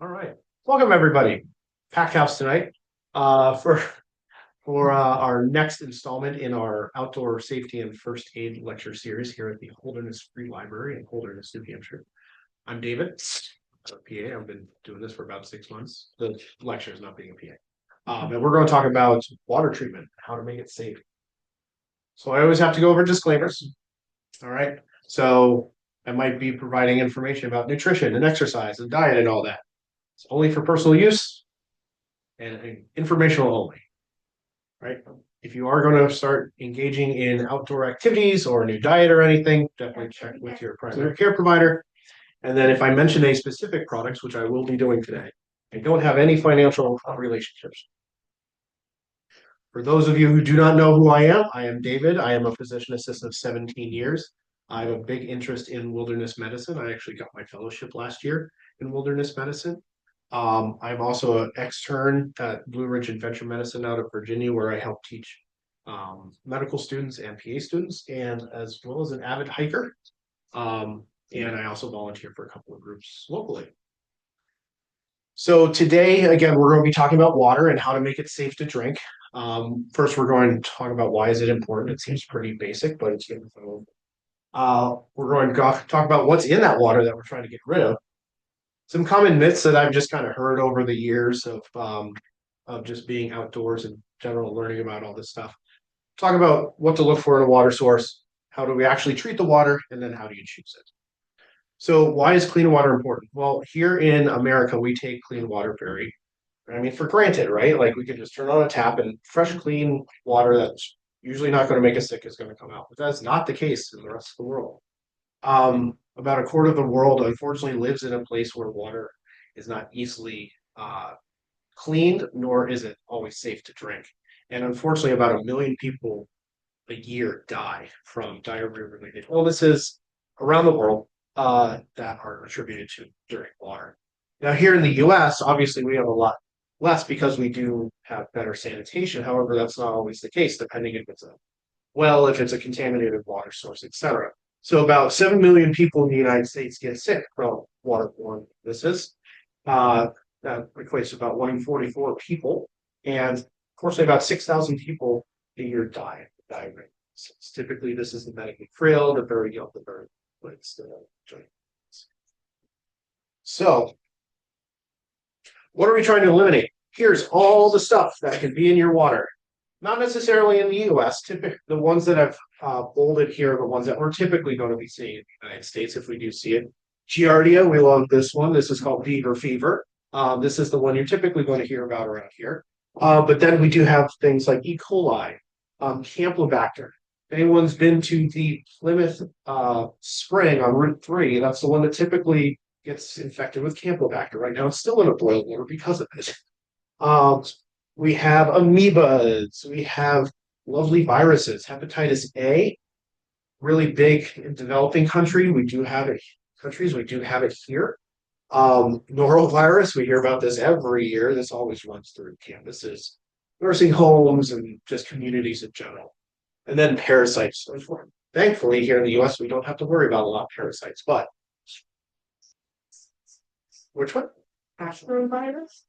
All right. Welcome everybody. Packed house tonight for our next installment in our outdoor safety and first aid lecture series here at the Holderness Free Library in Holderness, New Hampshire. I'm David, I'm a PA. I've been doing this for about 6 months. The lecture is not being a PA. And we're going to talk about water treatment, how to make it safe. So I always have to go over disclaimers. All right. So I might be providing information about nutrition and exercise and diet and all that. It's only for personal use and informational only, right? If you are going to start engaging in outdoor activities or a new diet or anything, definitely check with your primary care provider. And then if I mention a specific products, which I will be doing today, I don't have any financial relationships. For those of you who do not know who I am David. I am a physician assistant of 17 years. I have a big interest in wilderness medicine. I actually got my fellowship last year in wilderness medicine. I'm also an extern at Blue Ridge Adventure Medicine out of Virginia, where I help teach medical students and PA students, and as well as an avid hiker. And I also volunteer for a couple of groups locally. So today, again, we're going to be talking about water and how to make it safe to drink. First, we're going to talk about why is it important. It seems pretty basic, but it's going to. We're going to talk about what's in that water that we're trying to get rid of. Some common myths that I've just kind of heard over the years of just being outdoors and general learning about all this stuff. Talk about what to look for in a water source, how do we actually treat the water, and then how do you choose it. So why is clean water important? Well, here in America, we take clean water for granted, right? Like we could just turn on a tap and fresh, clean water that's usually not going to make us sick is going to come out. But that's not the case in the rest of the world. About a quarter of the world, unfortunately, lives in a place where water is not easily cleaned, nor is it always safe to drink. And unfortunately, about 1 million people a year die from diarrhea-related illnesses around the world that are attributed to dirty water. Now, here in the US, obviously, we have a lot less because we do have better sanitation. However, that's not always the case, depending if it's if it's a contaminated water source, etc. So about 7 million people in the United States get sick from waterborne illnesses. That equates to about 1 in 44 people. And of course, about 6,000 people a year die of diarrhea. Typically, this is the medically frail, the very young, the very so, what are we trying to eliminate? Here's all the stuff that can be in your water. Not necessarily in the US. Typically, the ones that I've bolded here are the ones that we're typically going to be seeing in the United States if we do see it. Giardia, we love this one. This is called beaver fever. This is the one you're typically going to hear about around here. But then we do have things like E. coli, Campylobacter. If anyone's been to the Plymouth Spring on Route 3, that's the one that typically gets infected with Campylobacter. Right now, it's still in a boiled water because of it. We have amoebas. We have lovely viruses. Hepatitis A, really big in developing countries. We do have it here. Norovirus, we hear about this every year. This always runs through campuses, nursing homes, and just communities in general. And then parasites. Thankfully, here in the US, we don't have to worry about a lot of parasites. But which one? Astrovirus?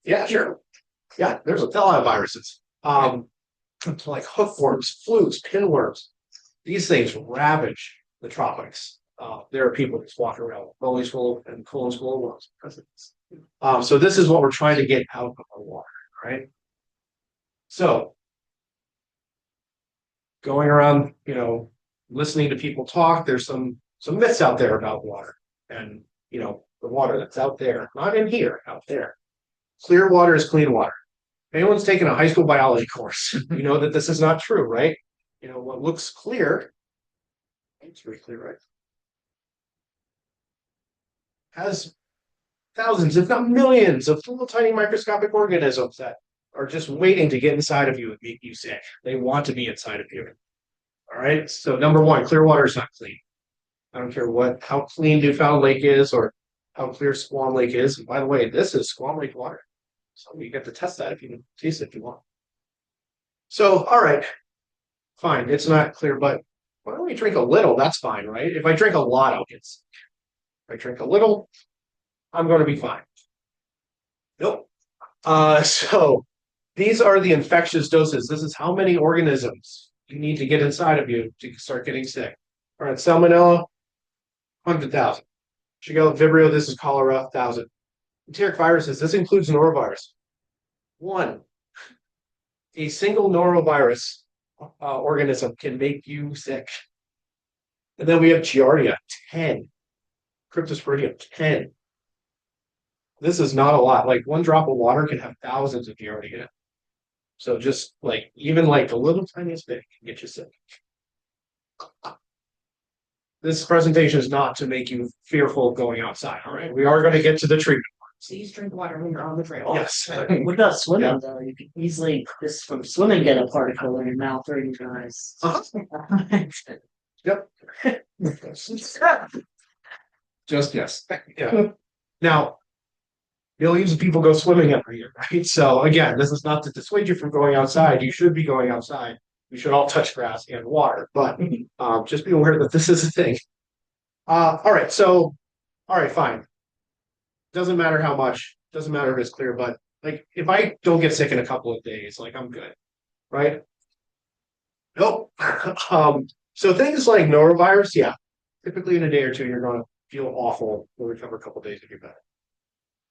Yeah, sure. Yeah, there's a lot of viruses. Like hookworms, flukes, pinworms. These things ravage the tropics. There are people just walking around with bellies full and colons full of worms because of this. So this is what we're trying to get out of our water, right? So going around, listening to people talk, there's some myths out there about water. And, the water that's out there, not in here, out there. Clear water is clean water. If anyone's taken a high school biology course, you know that this is not true, right? What looks clear, it's very clear, right? Has thousands, if not millions, of little tiny microscopic organisms that are just waiting to get inside of you and make you sick. They want to be inside of you. All right. So number one, clear water is not clean. I don't care how clean Newfound Lake is or how clear Squam Lake is. And by the way, this is Squam Lake water. So you get to test that if you can taste it if you want. So, all right, fine. It's not clear, but why don't we drink a little? That's fine, right? If I drink a lot, I'll get sick. If I drink a little, I'm going to be fine. Nope. So these are the infectious doses. This is how many organisms you need to get inside of you to start getting sick. All right, salmonella, 100,000. Shigella Vibrio, this is cholera, 1,000. Enteric viruses, this includes norovirus. One, a single norovirus organism can make you sick. And then we have Giardia, 10. Cryptosporidium, 10. This is not a lot. Like one drop of water can have thousands of Giardia in it. So just like, even like the little tiniest bit can get you sick. This presentation is not to make you fearful of going outside, all right? We are going to get to the treatment. Please drink water when you're on the trail. Yes. What about swimming Yeah. though? You could easily just from swimming get a particle in your mouth or in your eyes. Yep. Just yes. Yeah. Now, millions of people go swimming every year, right? So again, this is not to dissuade you from going outside. You should be going outside. We should all touch grass and water, but just be aware that this is a thing. All right. So, all right, fine. Doesn't matter how much. Doesn't matter if it's clear, but like if I don't get sick in a couple of days, like I'm good, right? Nope. So things like norovirus, yeah, typically in a day or two, you're going to feel awful. We'll recover a couple of days if you're better.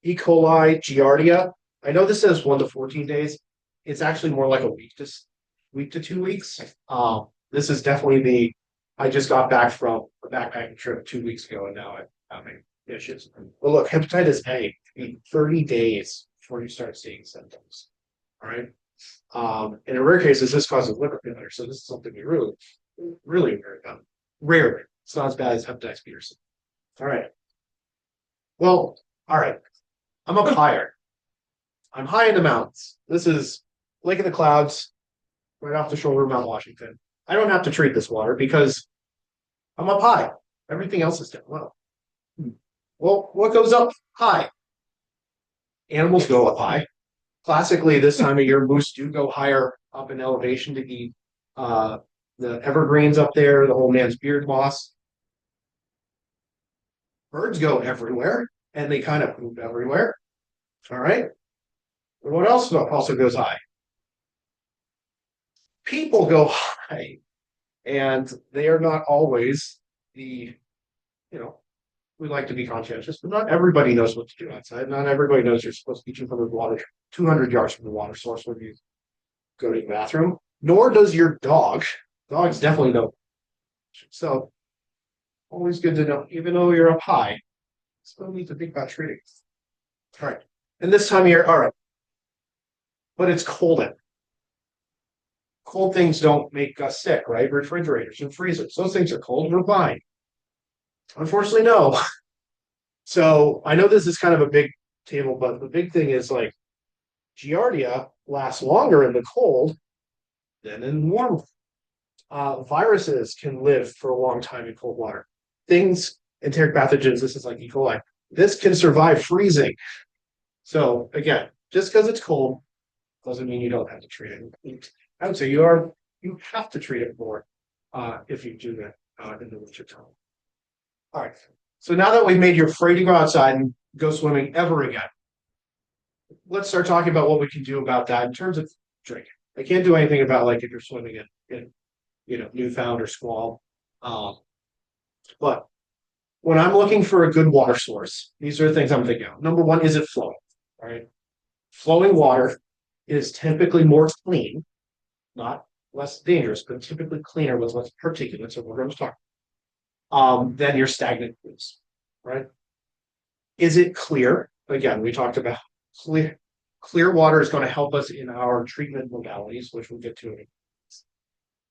E. coli, Giardia. I know this says 1 to 14 days. It's actually more like a week to 2 weeks. This is definitely I just got back from a backpacking trip 2 weeks ago, and now I'm having issues. Well, look, hepatitis A, 30 days before you start seeing symptoms. All right. And in rare cases, this causes liver failure. So this is something we really worry about. Rarely. It's not as bad as hepatitis B or C. All right. Well, all right. I'm up higher. I'm high in the mountains. This is Lake of the Clouds, right off the shoulder of Mount Washington. I don't have to treat this water because I'm up high. Everything else is down low. Well, what goes up high? Animals go up high. Classically, this time of year, moose do go higher up in elevation to eat the evergreens up there, the old man's beard moss. Birds go everywhere, and they kind of move everywhere. All right. And what else also goes high? People go high, and they are not always we like to be conscientious, but not everybody knows what to do outside. Not everybody knows you're supposed to be 200 yards from the water source when you go to the bathroom, nor does your dog. Dogs definitely don't. So always good to know, even though you're up high, still need to think about treating. All right. And this time of year, all right. But it's cold in. Cold things don't make us sick, right? Refrigerators and freezers, those things are cold, we're fine. Unfortunately, no. So I know this is kind of a big table, but the big thing is like Giardia lasts longer in the cold than in warm. Viruses can live for a long time in cold water. Things, enteric pathogens, this is like E. coli. This can survive freezing. So again, just because it's cold doesn't mean you don't have to treat it. I would say you have to treat it more if you do that in the winter time. All right. So now that we've made you afraid to go outside and go swimming ever again, let's start talking about what we can do about that in terms of drinking. I can't do anything about like if you're swimming in Newfound or Squall. But when I'm looking for a good water source, these are the things I'm thinking of. Number one, is it flowing? All right. Flowing water is typically more clean, not less dangerous, but typically cleaner with less particulates, so we're going to talk than your stagnant pools, right? Is it clear? Again, we talked about clear water is going to help us in our treatment modalities, which we'll get to.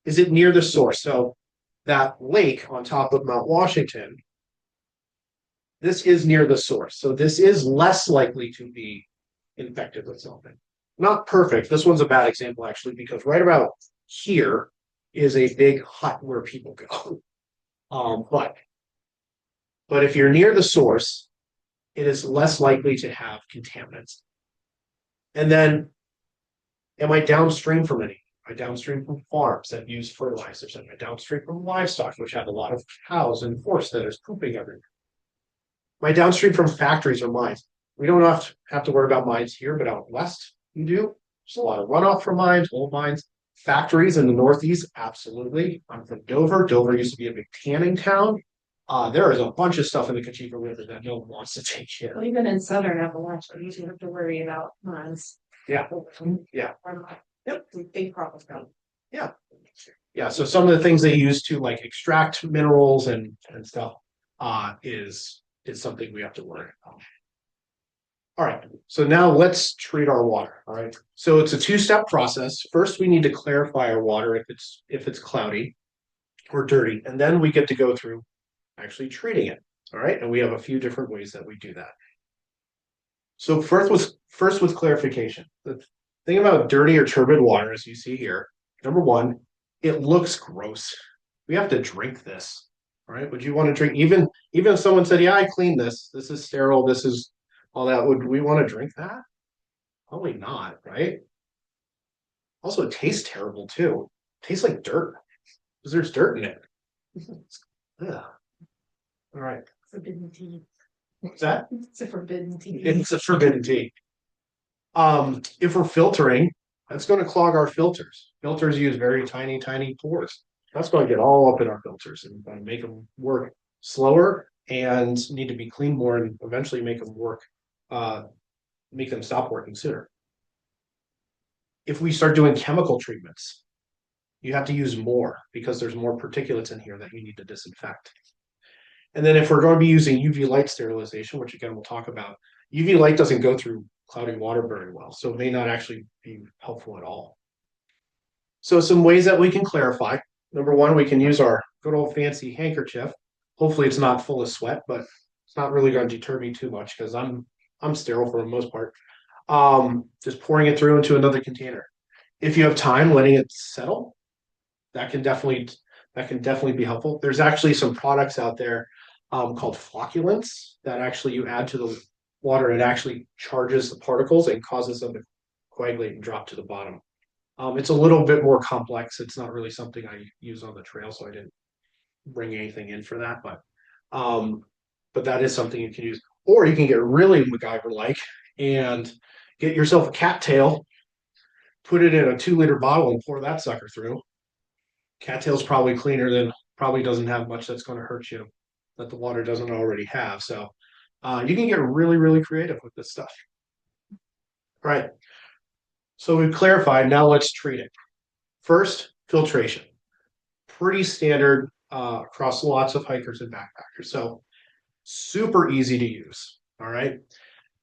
Is it near the source? So that lake on top of Mount Washington, this is near the source. So this is less likely to be infected with something. Not perfect. This one's a bad example, actually, because right about here is a big hut where people go. But if you're near the source, it is less likely to have contaminants. And then, am I downstream from any? Am I downstream from farms that use fertilizers? Am I downstream from livestock, which have a lot of cows and horse that is pooping everywhere? My downstream from factories are mines. We don't have to worry about mines here, but out west you do. There's a lot of runoff from mines, old mines. Factories in the Northeast, absolutely. I'm from Dover. Dover used to be a big tanning town. There is a bunch of stuff in the Cocheco River that no one wants to take care Well, of. even in southern Appalachia, you don't have to worry about mines. Yeah. Yeah. Yep, big problems come. Yeah, so some of the things they use to like extract minerals and stuff is something we have to worry about. All right, so now let's treat our water. All right, so it's a two-step process. First, we need to clarify our water if it's cloudy or dirty, and then we get to go through actually treating it. All right, and we have a few different ways that we do that. So first with clarification. The thing about dirty or turbid water, as you see here, number one, it looks gross. We have to drink this. All right, would you want to drink even if someone said, yeah, I cleaned this, this is sterile, this is all that, would we want to drink that? Probably not, right? Also, it tastes terrible too. It tastes like dirt because there's dirt in it. Ugh. All right. Forbidden tea. What's that? It's a forbidden tea. It's a forbidden tea. If we're filtering, that's going to clog our filters. Filters use very tiny, tiny pores. That's going to get all up in our filters and make them work slower and need to be cleaned more and eventually make them work, make them stop working sooner. If we start doing chemical treatments, you have to use more because there's more particulates in here that you need to disinfect. And then if we're going to be using UV light sterilization, which again we'll talk about, UV light doesn't go through cloudy water very well, so it may not actually be helpful at all. So some ways that we can clarify. Number one, we can use our good old fancy handkerchief. Hopefully it's not full of sweat, but it's not really going to deter me too much because I'm sterile for the most part. Just pouring it through into another container. If you have time, letting it settle, that can definitely be helpful. There's actually some products out there called flocculants that actually you add to the water. It actually charges the particles and causes them to coagulate and drop to the bottom. It's a little bit more complex. It's not really something I use on the trail, so I didn't bring anything in for that. But that is something you can use. Or you can get really MacGyver-like and get yourself a cattail, put it in a 2-liter bottle and pour that sucker through. Cattail's probably cleaner than, probably doesn't have much that's going to hurt you that the water doesn't already have. So you can get really, really creative with this stuff. All right. So we've clarified, now let's treat it. First, filtration. Pretty standard across lots of hikers and backpackers. So super easy to use. All right.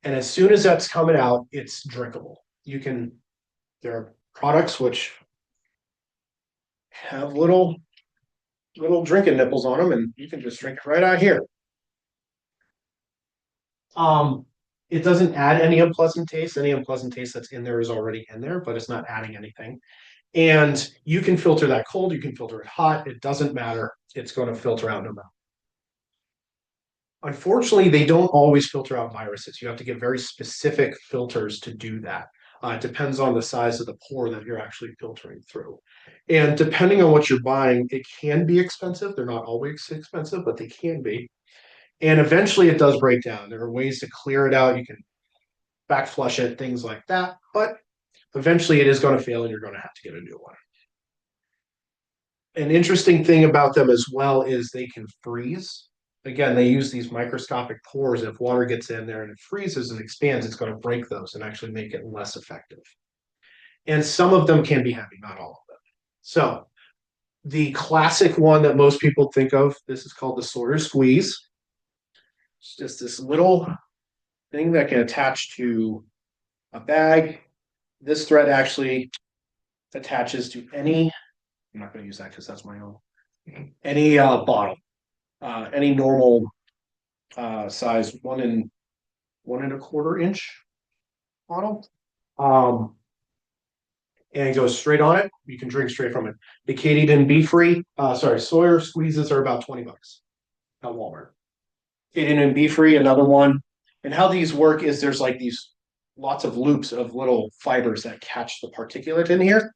And as soon as that's coming out, it's drinkable. There are products which have little drinking nipples on them, and you can just drink it right out here. It doesn't add any unpleasant taste. Any unpleasant taste that's in there is already in there, but it's not adding anything. And you can filter that cold, you can filter it hot, it doesn't matter. It's going to filter out no matter. Unfortunately, they don't always filter out viruses. You have to get very specific filters to do that. It depends on the size of the pore that you're actually filtering through. And depending on what you're buying, it can be expensive. They're not always expensive, but they can be. And eventually it does break down. There are ways to clear it out. You can back flush it, things like that. But eventually it is going to fail and you're going to have to get a new one. An interesting thing about them as well is they can freeze. Again, they use these microscopic pores. If water gets in there and it freezes and expands, it's going to break those and actually make it less effective. And some of them can be heavy, not all of them. So the classic one that most people think of, this is called the Sawyer Squeeze. It's just this little thing that can attach to a bag. This thread actually attaches to any, I'm not going to use that because that's my own, any bottle, any normal size 1 1.25 inch bottle. And it goes straight on it. You can drink straight from it. The Katydyn Be Free, Sawyer Squeezes are about $20 at Walmart. Katydyn Be Free, another one. And how these work is there's like these lots of loops of little fibers that catch the particulate in here.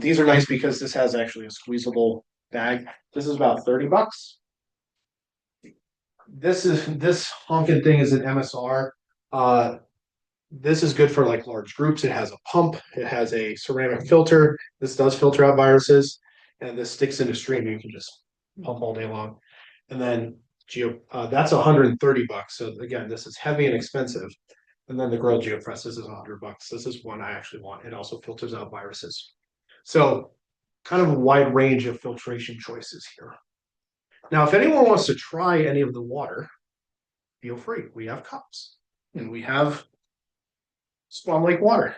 These are nice because this has actually a squeezable bag. This is about $30. this honking thing is an MSR. This is good for like large groups. It has a pump, it has a ceramic filter. This does filter out viruses, and this sticks into stream. You can just pump all day long. And then that's $130. So again, this is heavy and expensive. And then the Grill GeoPress, this is $100. This is one I actually want. It also filters out viruses. So kind of a wide range of filtration choices here. Now, if anyone wants to try any of the water, feel free. We have cups and we have Swan Lake water.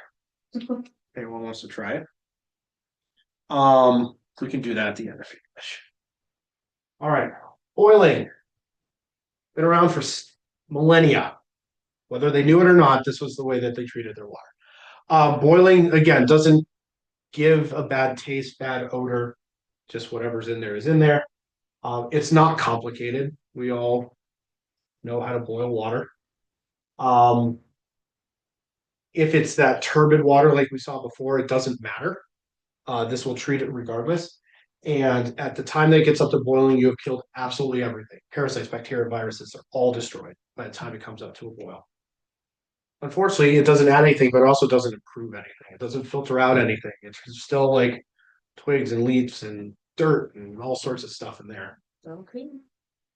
Anyone wants to try it? We can do that at the end if you wish. All right, boiling. Been around for millennia. Whether they knew it or not, this was the way that they treated their water. Boiling, again, doesn't give a bad taste, bad odor. Just whatever's in there is in there. It's not complicated. We all know how to boil water. If it's that turbid water like we saw before, it doesn't matter. This will treat it regardless. And at the time that it gets up to boiling, you have killed absolutely everything. Parasites, bacteria, viruses are all destroyed by the time it comes up to a boil. Unfortunately, it doesn't add anything, but it also doesn't improve anything. It doesn't filter out anything. It's still like twigs and leaves and dirt and all sorts of stuff in there. They're all clean.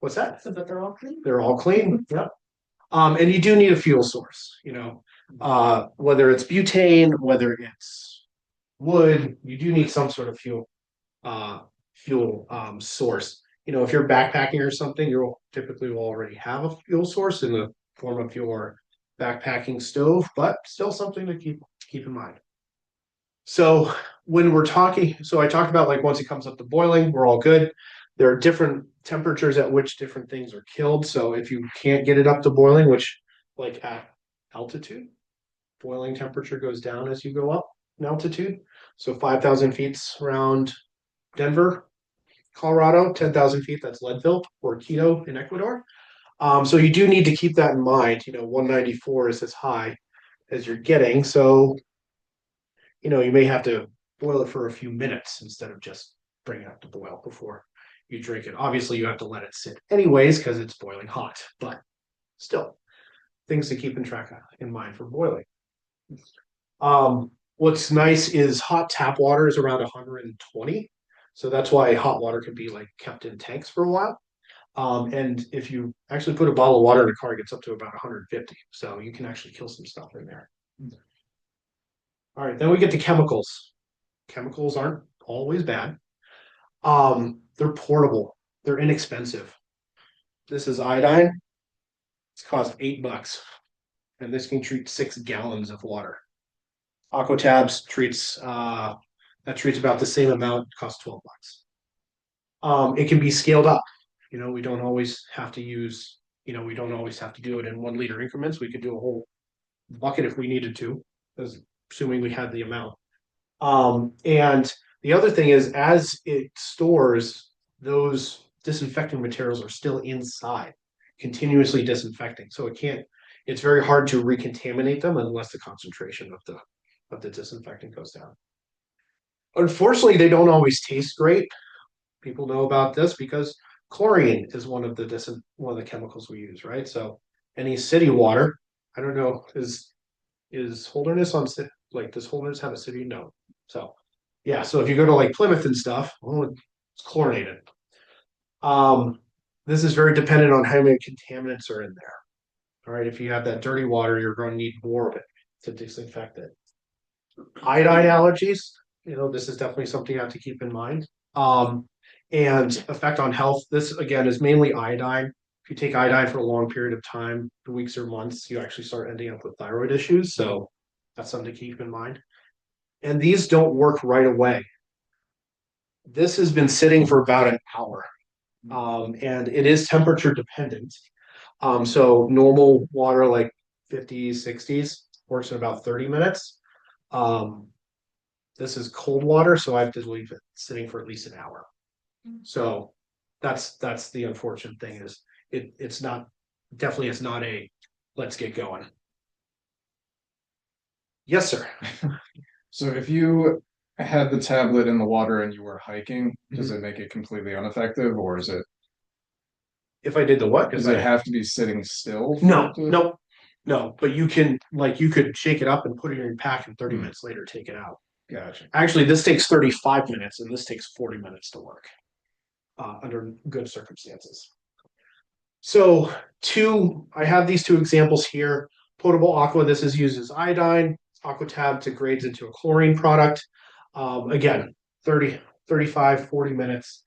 What's that? So, but they're all clean. They're all clean. Yep. And you do need a fuel source, whether it's butane, whether it's wood, you do need some sort of fuel source. If you're backpacking or something, you'll typically will already have a fuel source in the form of your backpacking stove, but still something to keep in mind. So when we're talking, so I talked about like once it comes up to boiling, we're all good. There are different temperatures at which different things are killed. So if you can't get it up to boiling, which like at altitude, boiling temperature goes down as you go up in altitude. So 5,000 feet around Denver, Colorado, 10,000 feet, that's Leadville or Quito in Ecuador. So you do need to keep that in mind. 194 is as high as you're getting. So, you may have to boil it for a few minutes instead of just bring it up to boil before you drink it. Obviously, you have to let it sit anyways because it's boiling hot, but still things to keep in mind for boiling. What's nice is hot tap water is around 120. So that's why hot water can be like kept in tanks for a while. And if you actually put a bottle of water in a car, it gets up to about 150. So you can actually kill some stuff in there. All right, then we get to chemicals. Chemicals aren't always bad. They're portable, they're inexpensive. This is iodine. It's cost $8, and this can treat 6 gallons of water. Aquatabs treats about the same amount, costs $12. It can be scaled up. We don't always have to use, we don't always have to do it in 1 liter increments. We could do a whole bucket if we needed to, assuming we had the amount. And the other thing is, as it stores, those disinfecting materials are still inside, continuously disinfecting. So it's very hard to recontaminate them unless the concentration of the disinfectant goes down. Unfortunately, they don't always taste great. People know about this because chlorine is one of the chemicals we use, right? So any city water, I don't know, is Holderness on like does Holderness have a city? No. So yeah, so if you go to like Plymouth and stuff, it's chlorinated. This is very dependent on how many contaminants are in there. All right, if you have that dirty water, you're going to need more of it to disinfect it. Iodine allergies, this is definitely something you have to keep in mind. And effect on health. This again is mainly iodine. If you take iodine for a long period of time, weeks or months, you actually start ending up with thyroid issues. So that's something to keep in mind. And these don't work right away. This has been sitting for about an hour. And it is temperature dependent. So normal water like 50s, 60s works in about 30 minutes. This is cold water, so I have to leave it sitting for at least an hour. So that's the unfortunate thing is it's not a let's get going. Yes, sir. So if you had the tablet in the water and you were hiking, does it make it completely ineffective, or is it? If I did the what? Does it have to be sitting still? No, no, but you can, like, you could shake it up and put it in your pack and 30 Hmm. minutes later, take it out. Gotcha. Actually, this takes 35 minutes and this takes 40 minutes to work. Under good circumstances. So I have these two examples here. Potable aqua, this is used as iodine. Aquatab degrades into a chlorine product. Again, 30, 35, 40 minutes.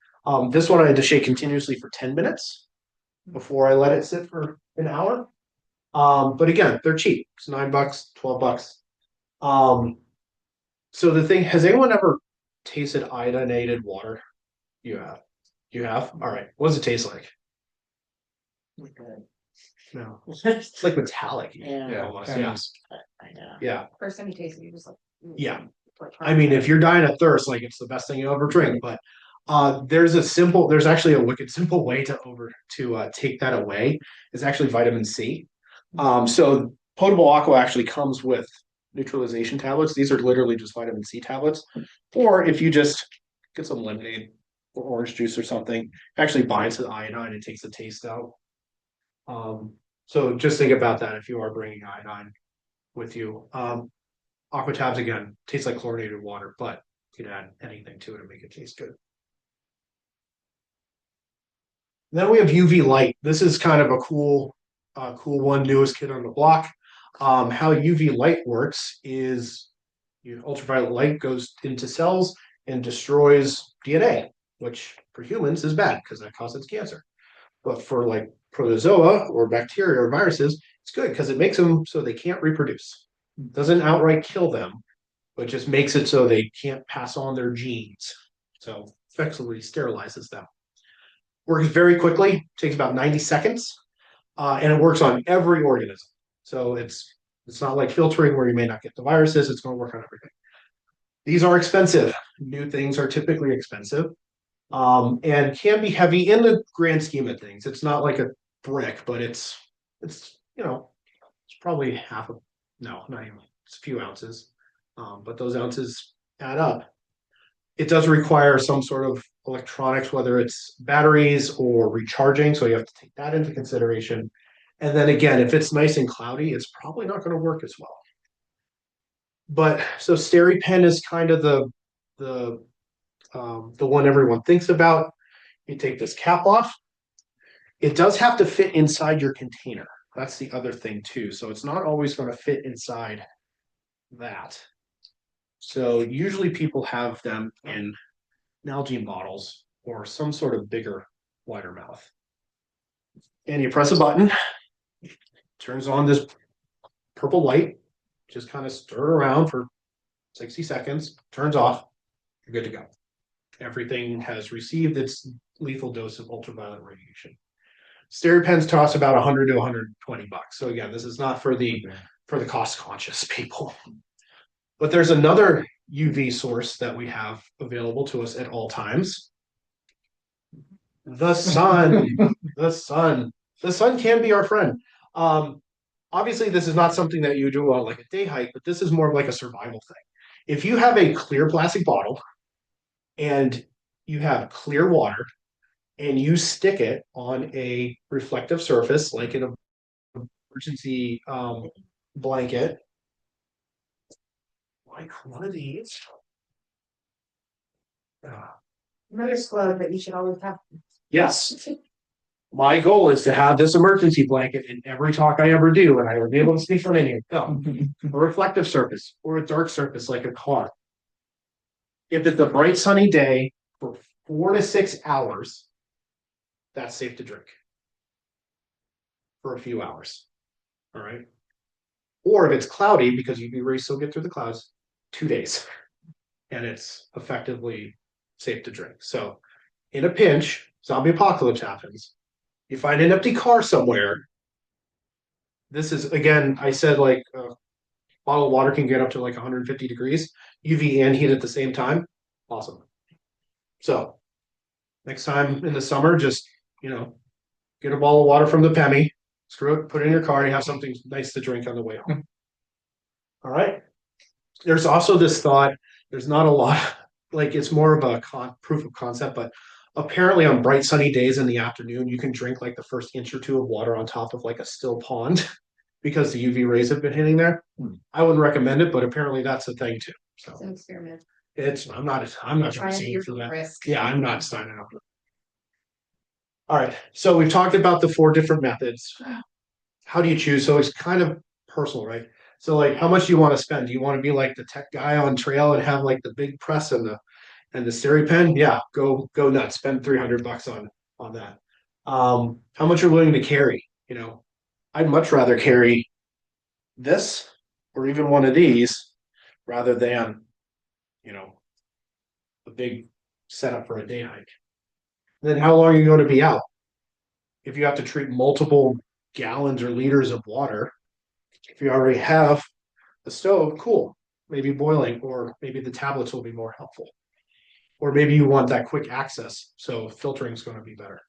This one I had to shake continuously for 10 minutes before I let it sit for an hour. But again, they're cheap. It's $9, $12. So the thing, has anyone ever tasted iodinated water? You have. You have? All right. What does it taste like? No. It's like metallic. Yeah, Almost. kind Yeah. of. I know. Yeah. First time you taste it, you're just like. Yeah. like, I mean, if you're dying of thirst, like it's the best thing you'll ever drink. But there's actually a wicked simple way to take that away. It's actually vitamin C. So potable aqua actually comes with neutralization tablets. These are literally just vitamin C tablets. Or if you just get some lemonade or orange juice or something, it actually binds to the iodine and takes the taste out. So just think about that if you are bringing iodine with you. Aquatabs again tastes like chlorinated water, but you can add anything to it and make it taste good. Then we have UV light. This is kind of a cool one, newest kid on the block. How UV light works is ultraviolet light goes into cells and destroys DNA, which for humans is bad because that causes cancer. But for like protozoa or bacteria or viruses, it's good because it makes them so they can't reproduce. It doesn't outright kill them, but just makes it so they can't pass on their genes. So effectively sterilizes them. Works very quickly, takes about 90 seconds, and it works on every organism. So it's not like filtering where you may not get the viruses, it's going to work on everything. These are expensive. New things are typically expensive. And can be heavy in the grand scheme of things. It's not like a brick, but it's it's probably not even, it's a few ounces. But those ounces add up. It does require some sort of electronics, whether it's batteries or recharging, so you have to take that into consideration. And then again, if it's nice and cloudy, it's probably not going to work as well. But so SteriPen is kind of the one everyone thinks about. You take this cap off. It does have to fit inside your container. That's the other thing too. So it's not always going to fit inside that. So usually people have them in Nalgene bottles or some sort of bigger, wider mouth. And you press a button, turns on this purple light, just kind of stir it around for 60 seconds, turns off, you're good to go. Everything has received its lethal dose of ultraviolet radiation. SteriPens cost about 100 to 120 bucks. So again, this is not for the cost conscious people. But there's another UV source that we have available to us at all times. The sun. The sun. The sun can be our friend. Obviously, this is not something that you do on like a day hike, but this is more of like a survival thing. If you have a clear plastic bottle and you have clear water and you stick it on a reflective surface, like in an emergency blanket, like one of these. Another squad that you should always have. Yes. My goal is to have this emergency blanket in every talk I ever do, and I will be able to speak on any of them. A reflective surface or a dark surface like a car. If it's a bright sunny day for 4 to 6 hours, that's safe to drink. For a few hours. All right. Or if it's cloudy, because UV rays still get through the clouds, 2 days. And it's effectively safe to drink. So in a pinch, zombie apocalypse happens. You find an empty car somewhere. This is, again, I said like a bottle of water can get up to like 150 degrees, UV and heat at the same time. Awesome. So next time in the summer, just, get a bottle of water from the Pemmy, screw it, put it in your car, and you have something nice to drink on the way home. All right. There's also this thought, there's not a lot, like it's more of a proof of concept, but apparently on bright sunny days in the afternoon, you can drink like the first inch or two of water on top of like a still pond because the UV rays have been hitting there. I wouldn't recommend it, but apparently that's a thing too. It's So an experiment. I'm not Try seeing it for that. risk. Yeah, I'm not signing up. All right, so we've talked about the 4 different methods. How do you choose? So it's kind of personal, right? So like, how much do you want to spend? Do you want to be like the tech guy on trail and have like the big press and the Siri pen? Yeah, go nuts. Spend $300 on that. How much you're willing to carry? You know, I'd much rather carry this or even one of these rather than, you know, a big setup for a day hike. Then how long are you going to be out? If you have to treat multiple gallons or liters of water, if you already have the stove, cool. Maybe boiling, or maybe the tablets will be more helpful. Or maybe you want that quick access, so filtering is going to be better.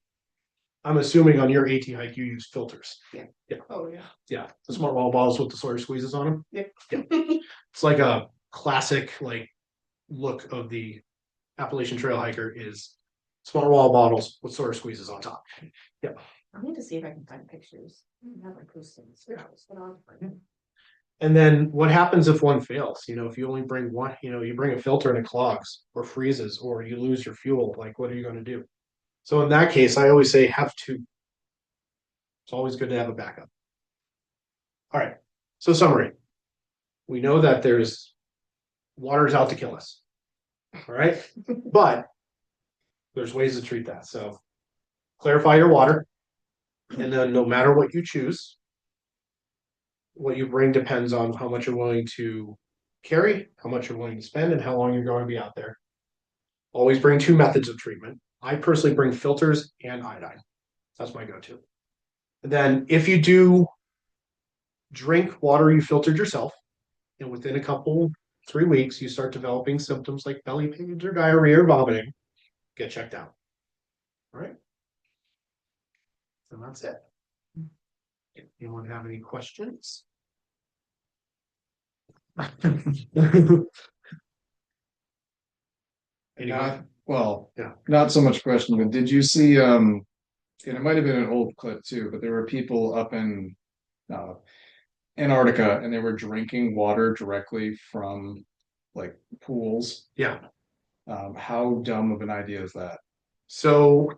I'm assuming on your AT hike you use filters. Oh, yeah. Yeah, the smart wall bottles with the Sawyer squeezes on them. Yep. Yeah. It's like a classic like look of the Appalachian Trail hiker is smart wall bottles with Sawyer squeezes on top. I need to see if I can find pictures. I have like posted photos, but I'll find it. And then what happens if one fails? You know, if you only bring one, you know, you bring a filter and it clogs or freezes or you lose your fuel, like what are you going to do? So in that case, I always say have 2. It's always good to have a backup. All right. So summary. We know that there's water's out to kill us. All right. But there's ways to treat that. So clarify your water. And then no matter what you choose, what you bring depends on how much you're willing to carry, how much you're willing to spend, and how long you're going to be out there. Always bring 2 methods of treatment. I personally bring filters and iodine. That's my go-to. And then if you do drink water you filtered yourself, and within a couple 3 weeks you start developing symptoms like belly pains or diarrhea or vomiting, get checked out. All right. And that's it. Anyone have any questions? Not, well, Yeah. not so much question, but did you see, and it might have been an old clip too, but there were people up in uh Antarctica and they were drinking water directly from like pools. Yeah. How dumb of an idea is that? So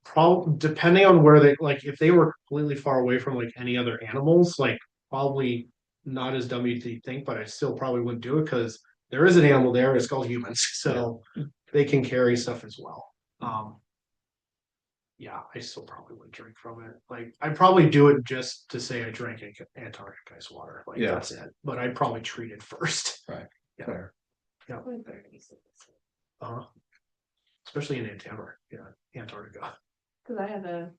probably depending on where they like if they were completely far away from like any other animals, like probably not as dumb as you think, but I still probably wouldn't do it because there is an animal there, it's called humans. So they can carry stuff as well. Yeah, I still probably wouldn't drink from it. Like I'd probably do it just to say I drank Antarctic ice water. Like Yeah. that's it. But I'd probably treat it first. Right. Yeah. Fair. Uh-huh. Especially in Antarctica. Cause I had a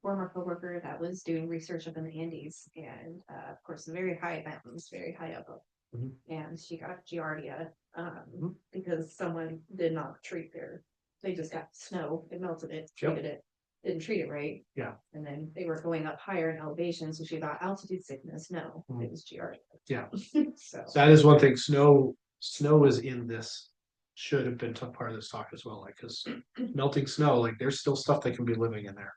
former coworker that was doing research up in the Andes and, of course, very high mountains, very high up. Mhm. And she got giardia, because someone did not treat they just got snow, it melted it, Yep. treated it, didn't treat it right. Yeah. And then they were going up higher in elevation, so she thought altitude sickness, no, Mhm. it was giardia. Yeah. So. That is one thing. Snow is in this. Should have been part of this talk as well. Like because melting snow, like there's still stuff that can be living in there.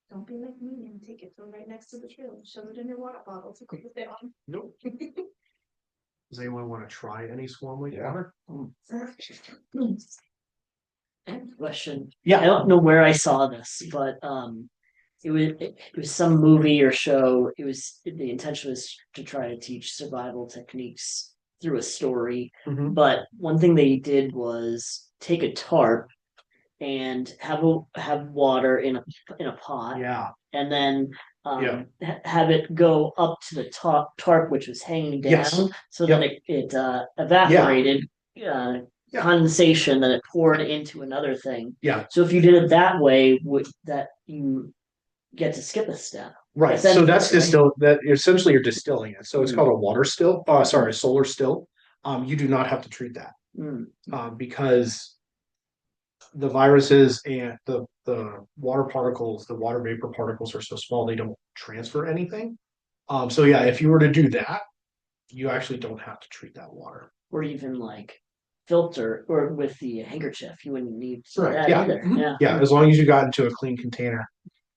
Don't be like me and take it from right next to the trail and shove it in your water bottle to cool it down. Nope. Does anyone want to try any Swan Lake Yeah. water? Question. Yeah. I don't know where I saw this, but it was some movie or show. It was the intention was to try to teach survival techniques through a story. Mhm. But one thing they did was take a tarp and have water in a pot, Yeah. and then Yeah. have it go up to the tarp, which was hanging down, Yes. so that it evaporated. Yeah. Condensation that it poured into another thing. Yeah. So if you did it that way, that you get to skip a step. Right. So Essentially, that's right? distilled. That essentially you're distilling it. So it's Mhm. called a water still. Sorry, a solar still. You do not have to treat that. Mm. Because the viruses and the water particles, the water vapor particles are so small they don't transfer anything. So yeah, if you were to do that, you actually don't have to treat that water. Or even like filter or with the handkerchief, you wouldn't need Right, that yeah. either, Mhm. yeah. Yeah, as long as you got into a clean container.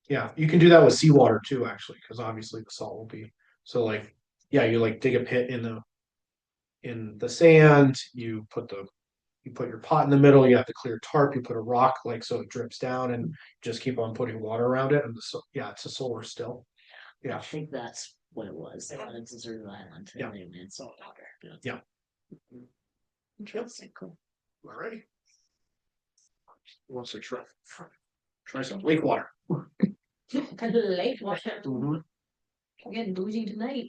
Yeah, you can do that with seawater too, actually, because obviously the salt will be, so like, yeah, you like dig a pit in the sand, you put your pot in the middle, you have the clear tarp, you put a rock like so it drips down and just keep on putting water around it and yeah, it's a solar still. I Yeah, think that's what it was, they wanted deserted island, Yeah. and they made salt water. Yeah. Interesting, cool. alrighty. Who wants to try some lake water? Kind of late, Mhm. getting bougie tonight.